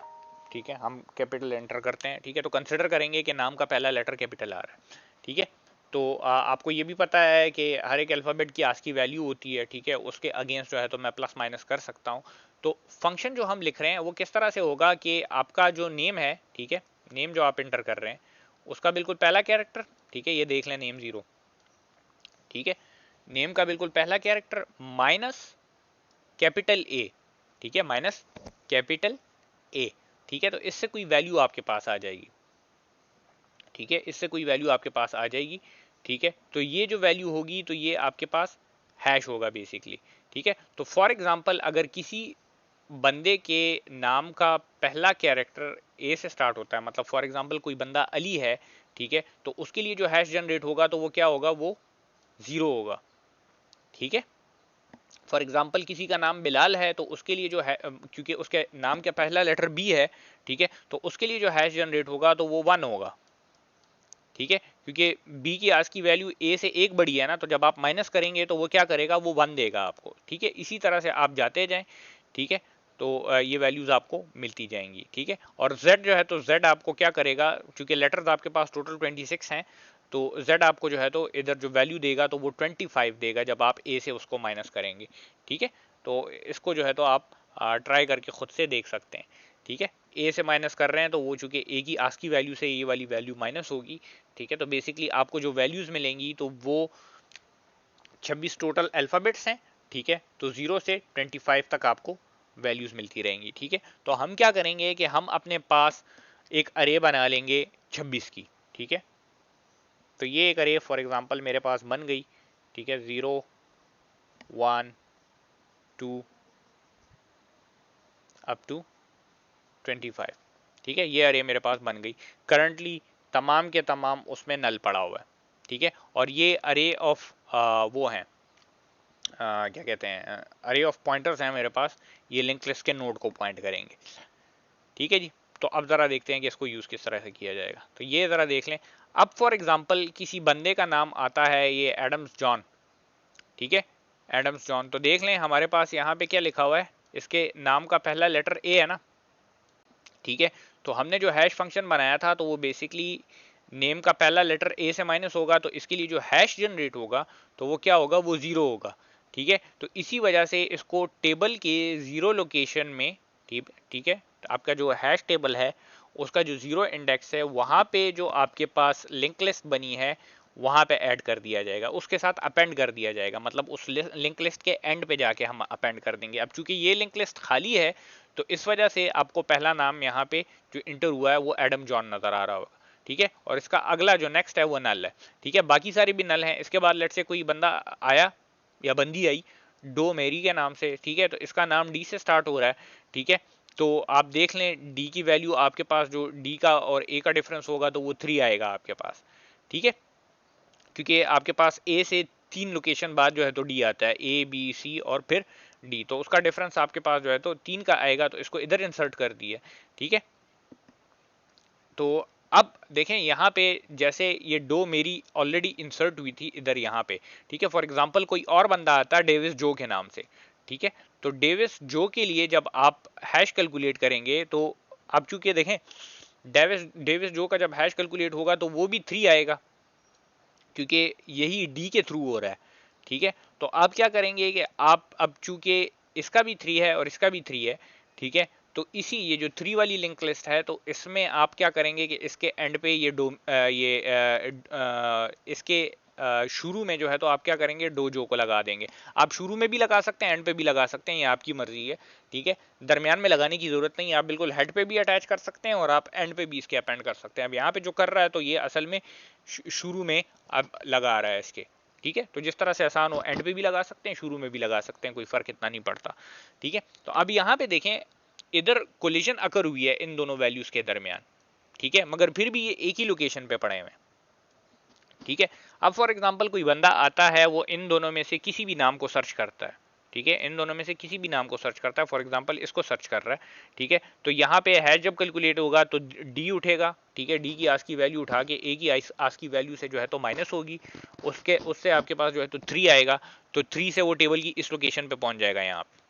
ठीक है, हम कैपिटल एंटर करते हैं। ठीक है, तो कंसिडर करेंगे कि नाम का पहला लेटर कैपिटल आ रहा है। ठीक है, तो आपको ये भी पता है कि हर एक अल्फ़ाबेट की आस्की वैल्यू होती है। ठीक है, उसके अगेंस्ट जो है तो मैं प्लस माइनस कर सकता हूँ। तो फंक्शन जो हम लिख रहे हैं वो किस तरह से होगा कि आपका जो नेम है, ठीक है, नेम जो आप एंटर कर रहे हैं उसका बिल्कुल पहला कैरेक्टर, ठीक है, ये देख लें नेम 0। ठीक है, नेम का बिल्कुल पहला कैरेक्टर माइनस कैपिटल ए। ठीक है, माइनस कैपिटल ए। ठीक है, तो इससे कोई वैल्यू आपके पास आ जाएगी। ठीक है, इससे कोई वैल्यू आपके पास आ जाएगी। ठीक है, तो ये जो वैल्यू होगी तो ये आपके पास हैश होगा बेसिकली। ठीक है, तो फॉर एग्जांपल अगर किसी बंदे के नाम का पहला कैरेक्टर ए से स्टार्ट होता है, मतलब फॉर एग्जांपल कोई बंदा अली है, ठीक है, तो उसके लिए जो हैश जनरेट होगा तो वो क्या होगा, वो 0 होगा। ठीक है, फॉर एग्जाम्पल किसी का नाम बिलाल है तो उसके लिए जो है, क्योंकि उसके नाम का पहला लेटर बी है, ठीक है, तो उसके लिए जो हैश जनरेट होगा तो वो 1 होगा। ठीक है, क्योंकि बी की आज की वैल्यू ए से एक बड़ी है ना, तो जब आप माइनस करेंगे तो वो क्या करेगा, वो 1 देगा आपको। ठीक है, इसी तरह से आप जाते जाएं। ठीक है, तो ये वैल्यूज आपको मिलती जाएंगी। ठीक है, और z जो है तो z आपको क्या करेगा, क्योंकि लेटर्स आपके पास टोटल 26 हैं, तो z आपको जो है तो इधर जो वैल्यू देगा तो वो 25 देगा जब आप a से उसको माइनस करेंगे। ठीक है, तो इसको जो है तो आप ट्राई करके खुद से देख सकते हैं। ठीक है, a से माइनस कर रहे हैं तो वो चूंकि a की आस्की वैल्यू से ये वाली वैल्यू माइनस होगी। ठीक है, तो बेसिकली आपको जो वैल्यूज मिलेंगी तो वो 26 टोटल अल्फ़ाबेट्स हैं। ठीक है, तो 0 से 25 तक आपको वैल्यूज मिलती रहेंगी। ठीक है, तो हम क्या करेंगे कि हम अपने पास एक अरे बना लेंगे 26 की। ठीक है, तो ये एक अरे फॉर एग्जांपल मेरे पास बन गई। ठीक है, 0 1 2 अप टू 25। ठीक है, ये अरे मेरे पास बन गई। करंटली तमाम के तमाम उसमें नल पड़ा हुआ है। ठीक है, और ये अरे ऑफ वो हैं, क्या कहते हैं, अरे ऑफ पॉइंटर्स हैं मेरे पास, ये लिंक लिस्ट के नोड को पॉइंट करेंगे। ठीक है जी, तो अब ज़रा देखते हैं कि इसको यूज़ किस तरह से किया जाएगा। तो ये ज़रा देख लें। अब फॉर एग्जांपल किसी बंदे का नाम आता है ये एडम्स जॉन। ठीक है, एडम्स जॉन, तो देख लें हमारे पास यहाँ पे क्या लिखा हुआ है, इसके नाम का पहला लेटर ए है ना। ठीक है, तो हमने जो हैश फंक्शन बनाया था तो वो बेसिकली नेम का पहला लेटर ए से माइनस होगा तो इसके लिए जो हैश जनरेट होगा तो वो क्या होगा, वो जीरो होगा। ठीक है, तो इसी वजह से इसको टेबल के जीरो लोकेशन में, ठीक है, आपका जो हैश टेबल है उसका जो जीरो इंडेक्स है वहां पे जो आपके पास लिंक लिस्ट बनी है वहां पे ऐड कर दिया जाएगा, उसके साथ अपेंड कर दिया जाएगा, मतलब उस लिंक लिस्ट के एंड पे जाके हम अपेंड कर देंगे। अब चूंकि ये लिंक लिस्ट खाली है तो इस वजह से आपको पहला नाम यहाँ पे जो इंटर हुआ है वो एडम जॉन नजर आ रहा होगा। ठीक है, और इसका अगला जो नेक्स्ट है वो नल है। ठीक है, बाकी सारी भी नल हैं। इसके बाद लेट से कोई बंदा आया या बंदी आई डो मेरी के नाम से, ठीक है, तो इसका नाम डी से स्टार्ट हो रहा है। ठीक है, तो आप देख लें डी की वैल्यू आपके पास जो डी का और ए का डिफरेंस होगा तो वो 3 आएगा आपके पास। ठीक है, क्योंकि आपके पास ए से 3 लोकेशन बाद जो है तो डी आता है, ए बी सी और फिर डी, तो उसका डिफरेंस आपके पास जो है तो 3 का आएगा, तो इसको इधर इंसर्ट कर दिए। ठीक है, तो अब देखें यहाँ पे जैसे ये डो मेरी ऑलरेडी इंसर्ट हुई थी इधर यहाँ पे। ठीक है, फॉर एग्जांपल कोई और बंदा आता है डेविस जो के नाम से। ठीक है, तो डेविस जो के लिए जब आप हैश कैलकुलेट करेंगे तो आप चूंकि देखें डेविस डेविस जो का जब हैश कैलकुलेट होगा तो वो भी 3 आएगा क्योंकि यही डी के थ्रू हो रहा है। ठीक है, तो आप क्या करेंगे कि आप अब चूंकि इसका भी 3 है और इसका भी 3 है, ठीक है, तो इसी ये जो 3 वाली लिंक लिस्ट है तो इसमें आप क्या करेंगे कि इसके एंड पे इसके शुरू में जो है तो आप क्या करेंगे डोजो को लगा देंगे। आप शुरू में भी लगा सकते हैं, एंड पे भी लगा सकते हैं, ये आपकी मर्जी है। ठीक है, दरमियान में लगाने की जरूरत नहीं है, आप बिल्कुल हेड पे भी अटैच कर सकते हैं और आप एंड पे भी इसके अपेंड कर सकते हैं। अब यहाँ पे जो कर रहा है तो ये असल में शुरू में अब लगा रहा है इसके। ठीक है, तो जिस तरह से आसान हो एंड पे भी लगा सकते हैं, शुरू में भी लगा सकते हैं, कोई फर्क इतना नहीं पड़ता। ठीक है, तो अब यहाँ पे देखें इधर कोलिजन अकर हुई है इन दोनों वैल्यूज के दरमियान। ठीक है, मगर फिर भी ये एक ही लोकेशन पे पड़े हुए। ठीक है, अब फॉर एग्जांपल कोई बंदा आता है वो इन दोनों में से किसी भी नाम को सर्च करता है। ठीक है, इन दोनों में से किसी भी नाम को सर्च करता है, फॉर एग्जांपल इसको सर्च कर रहा है। ठीक है, तो यहाँ पे है जब कैलकुलेट होगा तो डी उठेगा। ठीक है, डी की आज की वैल्यू उठा के ए की आज की वैल्यू से जो है तो माइनस होगी, उससे आपके पास जो है तो 3 आएगा, तो 3 से वो टेबल की इस लोकेशन पे पहुंच जाएगा यहाँ पे।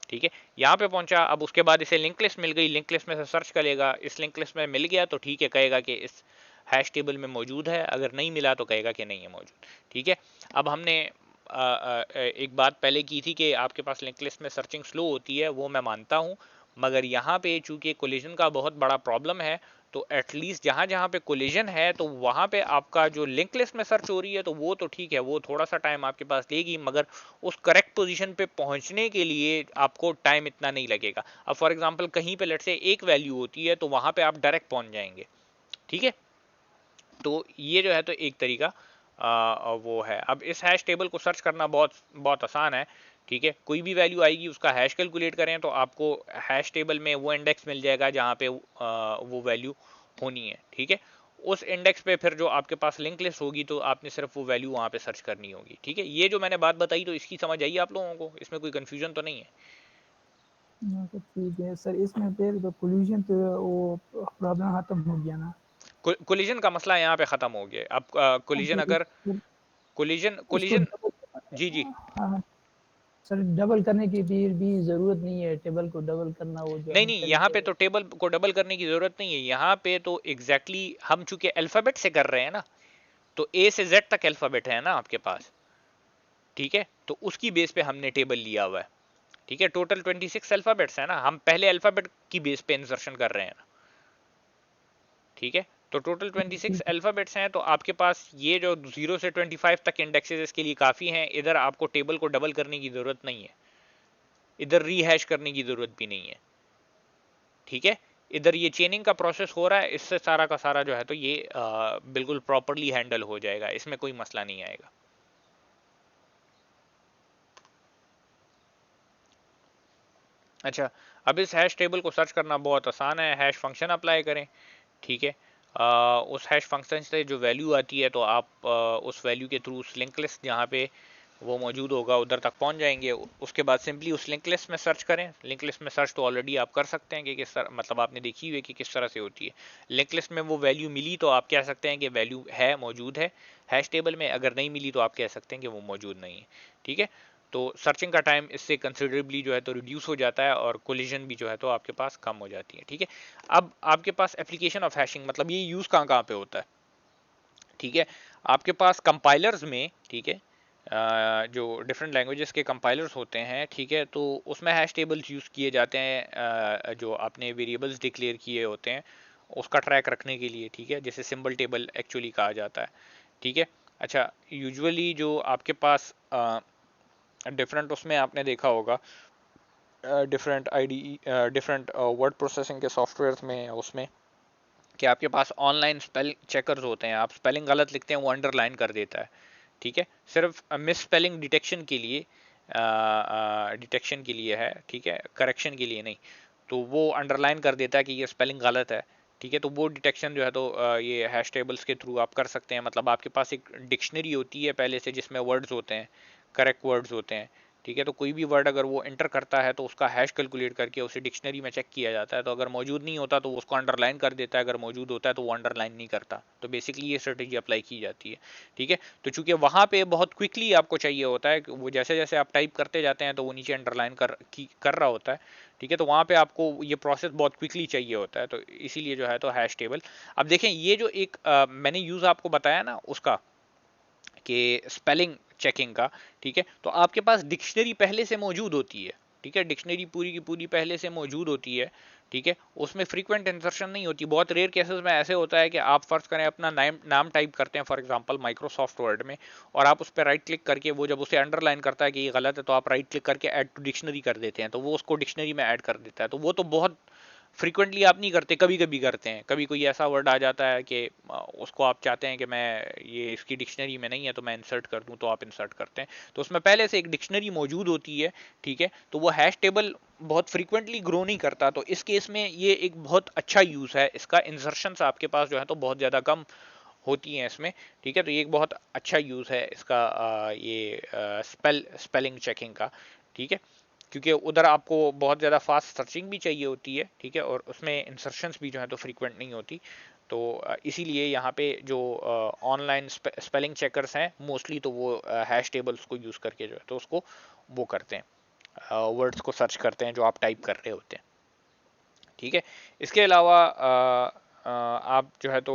ठीक है, यहाँ पे पहुंचा, अब उसके बाद इसे लिंक लिस्ट मिल गई, लिंक लिस्ट में से सर्च करेगा, इस लिंक लिस्ट में मिल गया तो ठीक है, कहेगा कि इस हैश टेबल में मौजूद है, अगर नहीं मिला तो कहेगा कि नहीं है मौजूद। ठीक है, अब हमने एक बात पहले की थी कि आपके पास लिंक लिस्ट में सर्चिंग स्लो होती है, वो मैं मानता हूँ, मगर यहाँ पे चूंकि कोलिजन का बहुत बड़ा प्रॉब्लम है तो एटलीस्ट जहाँ जहाँ पे कोलिजन है तो वहाँ पे आपका जो लिंक लिस्ट में सर्च हो रही है तो वो तो ठीक है, वो थोड़ा सा टाइम आपके पास लेगी, मगर उस करेक्ट पोजीशन पे पहुंचने के लिए आपको टाइम इतना नहीं लगेगा। अब फॉर एग्जांपल कहीं पे लेट से एक वैल्यू होती है तो वहाँ पे आप डायरेक्ट पहुंच जाएंगे। ठीक है, तो ये जो है तो एक तरीका वो है। अब इस हैश टेबल को सर्च करना बहुत बहुत आसान है। ठीक है, कोई भी वैल्यू आएगी उसका हैश कैलकुलेट करें तो आपको हैश टेबल में वो इंडेक्स मिल जाएगा जहाँ पे वो वैल्यू होनी है। ठीक है, उस इंडेक्स पे फिर जो आपके पास लिंक लिस्ट होगी तो आपने सिर्फ वो वैल्यू वहाँ पे सर्च करनी होगी। ठीक है, ये जो मैंने बात बताई तो इसकी समझ आई आप लोगों को, इसमें कोई कंफ्यूजन तो नहीं है? तो ठीक है सर, इसमें फिर तो कोलिजन तो वो प्रॉब्लम खत्म हो गया ना? कोलिजन का मसला यहाँ पे खत्म हो गया। अब कोलिजन तो अगर कोलिजन इसको कोलिजन डबल, जी जी, हाँ सर, डबल करने की फिर भी जरूरत नहीं है, टेबल को डबल करना वो जो नहीं हम नहीं, यहाँ तरीके। पे तो टेबल को डबल करने की जरूरत नहीं है। यहाँ पे तो एग्जैक्टली हम चूंकि अल्फाबेट से कर रहे हैं ना, तो ए से जेड तक अल्फाबेट है ना आपके पास। ठीक है, तो उसकी बेस पे हमने टेबल लिया हुआ है। ठीक है, टोटल 26 अल्फाबेट्स है ना, हम पहले अल्फाबेट की बेस पे इंसर्शन कर रहे हैं ना। ठीक है, तो टोटल 26 अल्फाबेट्स हैं, तो आपके पास ये जो 0 से 25 तक इंडेक्सेस इसके लिए काफ़ी हैं। इधर आपको टेबल को डबल करने की ज़रूरत नहीं है, इधर रीहैश करने की ज़रूरत भी नहीं है। ठीक है, इधर ये चेनिंग का प्रोसेस हो रहा है, इससे सारा का सारा जो है तो ये बिल्कुल प्रॉपरली हैंडल हो जाएगा, इसमें कोई मसला नहीं आएगा। अच्छा, अब इस हैश टेबल को सर्च करना बहुत आसान है, हैश फंक्शन अप्लाई करें। ठीक है, उस हैश फंक्शन से जो वैल्यू आती है तो आप उस वैल्यू के थ्रू उस लिंक लिस्ट जहाँ पे वो मौजूद होगा उधर तक पहुंच जाएंगे। उसके बाद सिंपली उस लिंक लिस्ट में सर्च करें। लिंक लिस्ट में सर्च तो ऑलरेडी आप कर सकते हैं कि किस तरह, मतलब आपने देखी हुई है कि किस तरह से होती है। लिंक लिस्ट में वो वैल्यू मिली तो आप कह सकते हैं कि वैल्यू है, मौजूद है। हैश टेबल में अगर नहीं मिली तो आप कह सकते हैं कि वो मौजूद नहीं है। ठीक है, तो सर्चिंग का टाइम इससे कंसिडरेबली जो है तो रिड्यूस हो जाता है और कोलिजन भी जो है तो आपके पास कम हो जाती है। ठीक है, अब आपके पास एप्लीकेशन ऑफ हैशिंग मतलब ये यूज कहाँ कहाँ पे होता है। ठीक है, आपके पास कंपाइलर्स में, ठीक है, जो डिफरेंट लैंग्वेजेस के कंपाइलर्स होते हैं, ठीक है, तो उसमें हैश टेबल्स यूज़ किए जाते हैं, जो आपने वेरिएबल्स डिक्लेयर किए होते हैं उसका ट्रैक रखने के लिए। ठीक है, जैसे सिंबल टेबल एक्चुअली कहा जाता है। ठीक है, अच्छा, यूजुअली जो आपके पास डिफरेंट उसमें आपने देखा होगा different ID different word processing के सॉफ्टवेयर में, उसमें कि आपके पास ऑनलाइन स्पेल चेकर्स होते हैं, आप स्पेलिंग गलत लिखते हैं वो अंडरलाइन कर देता है। ठीक है, सिर्फ मिस स्पेलिंग डिटेक्शन के लिए है। ठीक है, करेक्शन के लिए नहीं, तो वो अंडरलाइन कर देता है कि ये स्पेलिंग गलत है। ठीक है, तो वो डिटेक्शन जो है तो ये हैश टेबल्स के थ्रू आप कर सकते हैं। मतलब आपके पास एक डिक्शनरी होती है पहले से जिसमें वर्ड्स होते हैं, करेक्ट वर्ड्स होते हैं। ठीक है, तो कोई भी वर्ड अगर वो एंटर करता है तो उसका हैश कैलकुलेट करके उसे डिक्शनरी में चेक किया जाता है, तो अगर मौजूद नहीं होता तो उसको अंडरलाइन कर देता है, अगर मौजूद होता है तो वो अंडरलाइन नहीं करता। तो बेसिकली ये स्ट्रेटेजी अप्लाई की जाती है। ठीक है, तो चूंकि वहाँ पे बहुत क्विकली आपको चाहिए होता है, वो जैसे जैसे आप टाइप करते जाते हैं तो वो नीचे अंडरलाइन कर रहा होता है। ठीक है, तो वहाँ पे आपको ये प्रोसेस बहुत क्विकली चाहिए होता है, तो इसीलिए जो है तो हैश टेबल। अब देखें, ये जो एक मैंने यूज़ आपको बताया ना उसका, कि स्पेलिंग चेकिंग का, ठीक है, तो आपके पास डिक्शनरी पहले से मौजूद होती है। ठीक है, डिक्शनरी पूरी की पूरी पहले से मौजूद होती है। ठीक है, उसमें फ्रीक्वेंट इंसर्शन नहीं होती। बहुत रेयर केसेस में ऐसे होता है कि आप फर्ज करें अपना नाम टाइप करते हैं फॉर एग्जांपल माइक्रोसॉफ्ट वर्ड में, और आप उस पर राइट क्लिक करके वो जब उसे अंडरलाइन करता है कि ये गलत है तो आप राइट क्लिक करके ऐड टू डिक्शनरी कर देते हैं, तो वो उसको डिक्शनरी में ऐड कर देता है। तो वो तो बहुत फ्रीक्वेंटली आप नहीं करते, कभी कभी करते हैं। कभी कोई ऐसा वर्ड आ जाता है कि उसको आप चाहते हैं कि मैं ये इसकी डिक्शनरी में नहीं है तो मैं इंसर्ट कर दूं, तो आप इंसर्ट करते हैं, तो उसमें पहले से एक डिक्शनरी मौजूद होती है। ठीक है, तो वो हैश टेबल बहुत फ्रीक्वेंटली ग्रो नहीं करता, तो इस केस में ये एक बहुत अच्छा यूज है इसका। इंसर्शन आपके पास जो है तो बहुत ज़्यादा कम होती हैं इसमें। ठीक है, तो ये एक बहुत अच्छा यूज़ है इसका, ये स्पेलिंग चेकिंग का। ठीक है, क्योंकि उधर आपको बहुत ज़्यादा फास्ट सर्चिंग भी चाहिए होती है। ठीक है, और उसमें इंसर्शंस भी जो है तो फ्रीक्वेंट नहीं होती। तो इसीलिए यहाँ पे जो ऑनलाइन स्पेलिंग चेकर्स हैं मोस्टली, तो वो हैश टेबल्स को यूज़ करके जो है तो उसको वो करते हैं, वर्ड्स को सर्च करते हैं जो आप टाइप कर रहे होते हैं। ठीक है, इसके अलावा आप जो है तो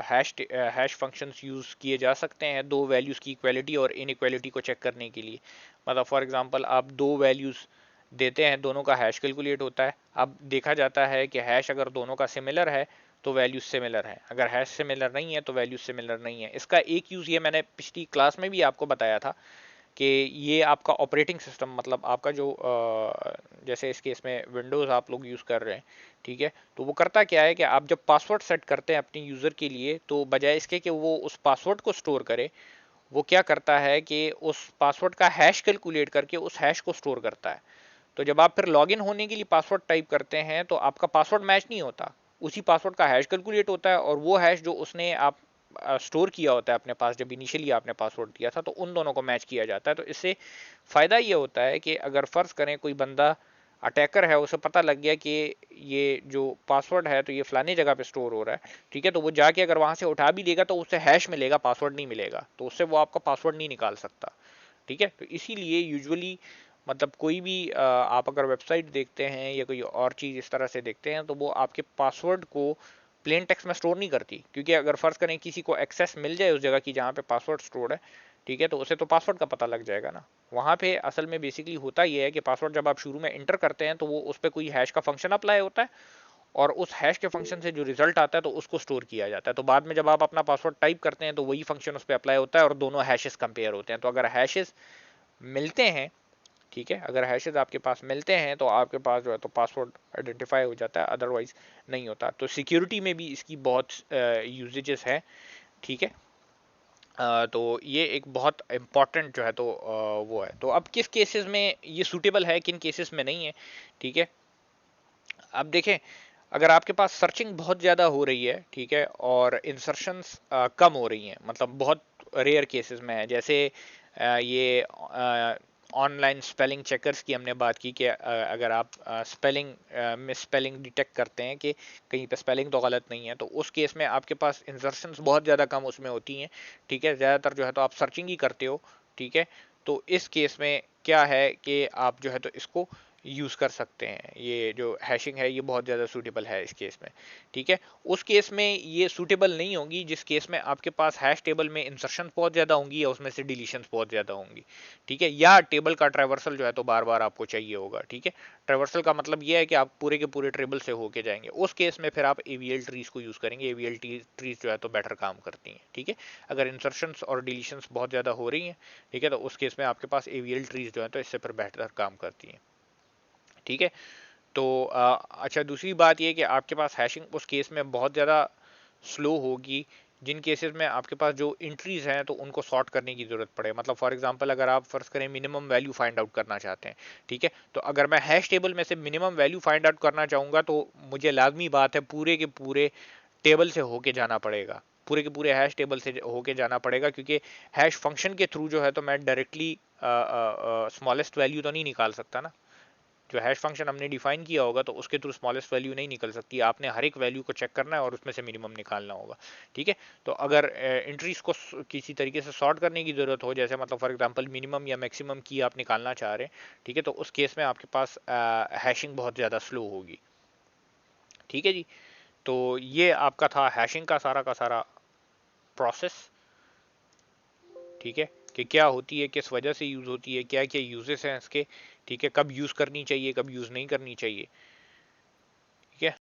हैश फंक्शंस यूज़ किए जा सकते हैं दो वैल्यूज़ की इक्वलिटी और इनइक्वलिटी को चेक करने के लिए। मतलब फॉर एग्जांपल आप दो वैल्यूज़ देते हैं, दोनों का हैश कैलकुलेट होता है। अब देखा जाता है कि हैश अगर दोनों का सिमिलर है तो वैल्यूज सिमिलर है, अगर हैश सिमिलर नहीं है तो वैल्यूज सिमिलर नहीं है। इसका एक यूज़ ये मैंने पिछली क्लास में भी आपको बताया था कि ये आपका ऑपरेटिंग सिस्टम, मतलब आपका जो जैसे इस केस में विंडोज़ आप लोग यूज़ कर रहे हैं। ठीक है, तो वो करता क्या है कि आप जब पासवर्ड सेट करते हैं अपने यूज़र के लिए, तो बजाय इसके कि वो उस पासवर्ड को स्टोर करे, वो क्या करता है कि उस पासवर्ड का हैश कैलकुलेट करके उस हैश को स्टोर करता है। तो जब आप फिर लॉगिन होने के लिए पासवर्ड टाइप करते हैं तो आपका पासवर्ड मैच नहीं होता, उसी पासवर्ड का हैश कैलकुलेट होता है, और वो हैश जो उसने आप स्टोर किया होता है अपने पास जब इनिशियली आपने पासवर्ड दिया था, तो उन दोनों को मैच किया जाता है। तो इससे फ़ायदा ये होता है कि अगर फ़र्ज़ करें कोई बंदा अटैकर है, उसे पता लग गया कि ये जो पासवर्ड है तो ये फलानी जगह पे स्टोर हो रहा है। ठीक है, तो वो जाके अगर वहाँ से उठा भी लेगा तो उससे हैश मिलेगा, पासवर्ड नहीं मिलेगा, तो उससे वो आपका पासवर्ड नहीं निकाल सकता। ठीक है, तो इसीलिए यूजुअली मतलब कोई भी आप अगर वेबसाइट देखते हैं या कोई और चीज़ इस तरह से देखते हैं तो वो आपके पासवर्ड को प्लेन टेक्स्ट में स्टोर नहीं करती, क्योंकि अगर फ़र्ज़ करें किसी को एक्सेस मिल जाए उस जगह की जहाँ पे पासवर्ड स्टोर है, ठीक है, तो उसे तो पासवर्ड का पता लग जाएगा ना। वहाँ पे असल में बेसिकली होता ये है कि पासवर्ड जब आप शुरू में इंटर करते हैं तो वो उस पर कोई हैश का फंक्शन अप्लाई होता है, और उस हैश के फंक्शन से जो रिजल्ट आता है तो उसको स्टोर किया जाता है। तो बाद में जब आप अपना पासवर्ड टाइप करते हैं तो वही फंक्शन उस पर अप्लाई होता है और दोनों हैशेस कंपेयर होते हैं। तो अगर हैशेस मिलते हैं, ठीक है, अगर हैशेस आपके पास मिलते हैं तो आपके पास जो है तो पासवर्ड आइडेंटिफाई हो जाता है, अदरवाइज नहीं होता। तो सिक्योरिटी में भी इसकी बहुत यूजेजेस है। ठीक है, तो ये एक बहुत इम्पॉर्टेंट जो है तो वो है। तो अब किस केसेस में ये सूटेबल है, किन केसेस में नहीं है। ठीक है, अब देखें, अगर आपके पास सर्चिंग बहुत ज़्यादा हो रही है, ठीक है, और इंसर्शंस कम हो रही हैं, मतलब बहुत रेयर केसेस में है, जैसे ये ऑनलाइन स्पेलिंग चेकर्स की हमने बात की कि अगर आप स्पेलिंग मिस स्पेलिंग डिटेक्ट करते हैं कि कहीं पे स्पेलिंग तो गलत नहीं है, तो उस केस में आपके पास इंसर्शंस बहुत ज़्यादा कम उसमें होती हैं। ठीक है, ज़्यादातर जो है तो आप सर्चिंग ही करते हो। ठीक है, तो इस केस में क्या है कि आप जो है तो इसको यूज़ कर सकते हैं। ये जो हैशिंग है ये बहुत ज़्यादा सूटेबल है इस केस में, ठीक है। उस केस में ये सूटेबल नहीं होगी जिस केस में आपके पास हैश टेबल में इंसर्शन बहुत ज़्यादा होंगी या उसमें से डिलीशंस बहुत ज़्यादा होंगी, ठीक है, या टेबल का ट्रैवर्सल जो है तो बार बार आपको चाहिए होगा, ठीक है। ट्रैवर्सल का मतलब ये है कि आप पूरे के पूरे टेबल से होके जाएंगे। उस केस में फिर आप एवीएल ट्रीज को यूज़ करेंगे। एवीएल ट्रीज जो है तो बेटर काम करती हैं, ठीक है। अगर इंसर्शंस और डिलीशंस बहुत ज़्यादा हो रही हैं, ठीक है, तो उस केस में आपके पास एवीएल ट्रीज जो है तो इससे फिर बेहतर काम करती हैं, ठीक है। तो अच्छा, दूसरी बात ये कि आपके पास हैशिंग उस केस में बहुत ज़्यादा स्लो होगी जिन केसेस में आपके पास जो एंट्रीज हैं तो उनको सॉर्ट करने की ज़रूरत पड़े। मतलब फॉर एग्जांपल अगर आप फर्ज करें मिनिमम वैल्यू फाइंड आउट करना चाहते हैं, ठीक है, तो अगर मैं हैश टेबल में से मिनिमम वैल्यू फाइंड आउट करना चाहूँगा तो मुझे लाजमी बात है पूरे के पूरे टेबल से होके जाना पड़ेगा, पूरे के पूरे हैश टेबल से होके जाना पड़ेगा, क्योंकि हैश फंक्शन के थ्रू जो है तो मैं डायरेक्टली स्मॉलेस्ट वैल्यू तो नहीं निकाल सकता ना। जो हैश फंक्शन हमने डिफाइन किया होगा तो उसके थ्रू स्मॉलेस्ट वैल्यू नहीं निकल सकती। आपने हर एक वैल्यू को चेक करना है और उसमें से मिनिमम निकालना होगा, ठीक है। तो अगर एंट्रीज को किसी तरीके से सॉर्ट करने की जरूरत हो, जैसे मतलब फॉर एग्जांपल मिनिमम या मैक्सिमम की आप निकालना चाह रहे हैं, ठीक है, तो उस केस में आपके पास हैशिंग बहुत ज़्यादा स्लो होगी, ठीक है जी। तो ये आपका था हैशिंग का सारा प्रोसेस, ठीक है, कि क्या होती है, किस वजह से यूज़ होती है, क्या क्या यूजेस हैं इसके, ठीक है, कब यूज़ करनी चाहिए, कब यूज़ नहीं करनी चाहिए, ठीक है।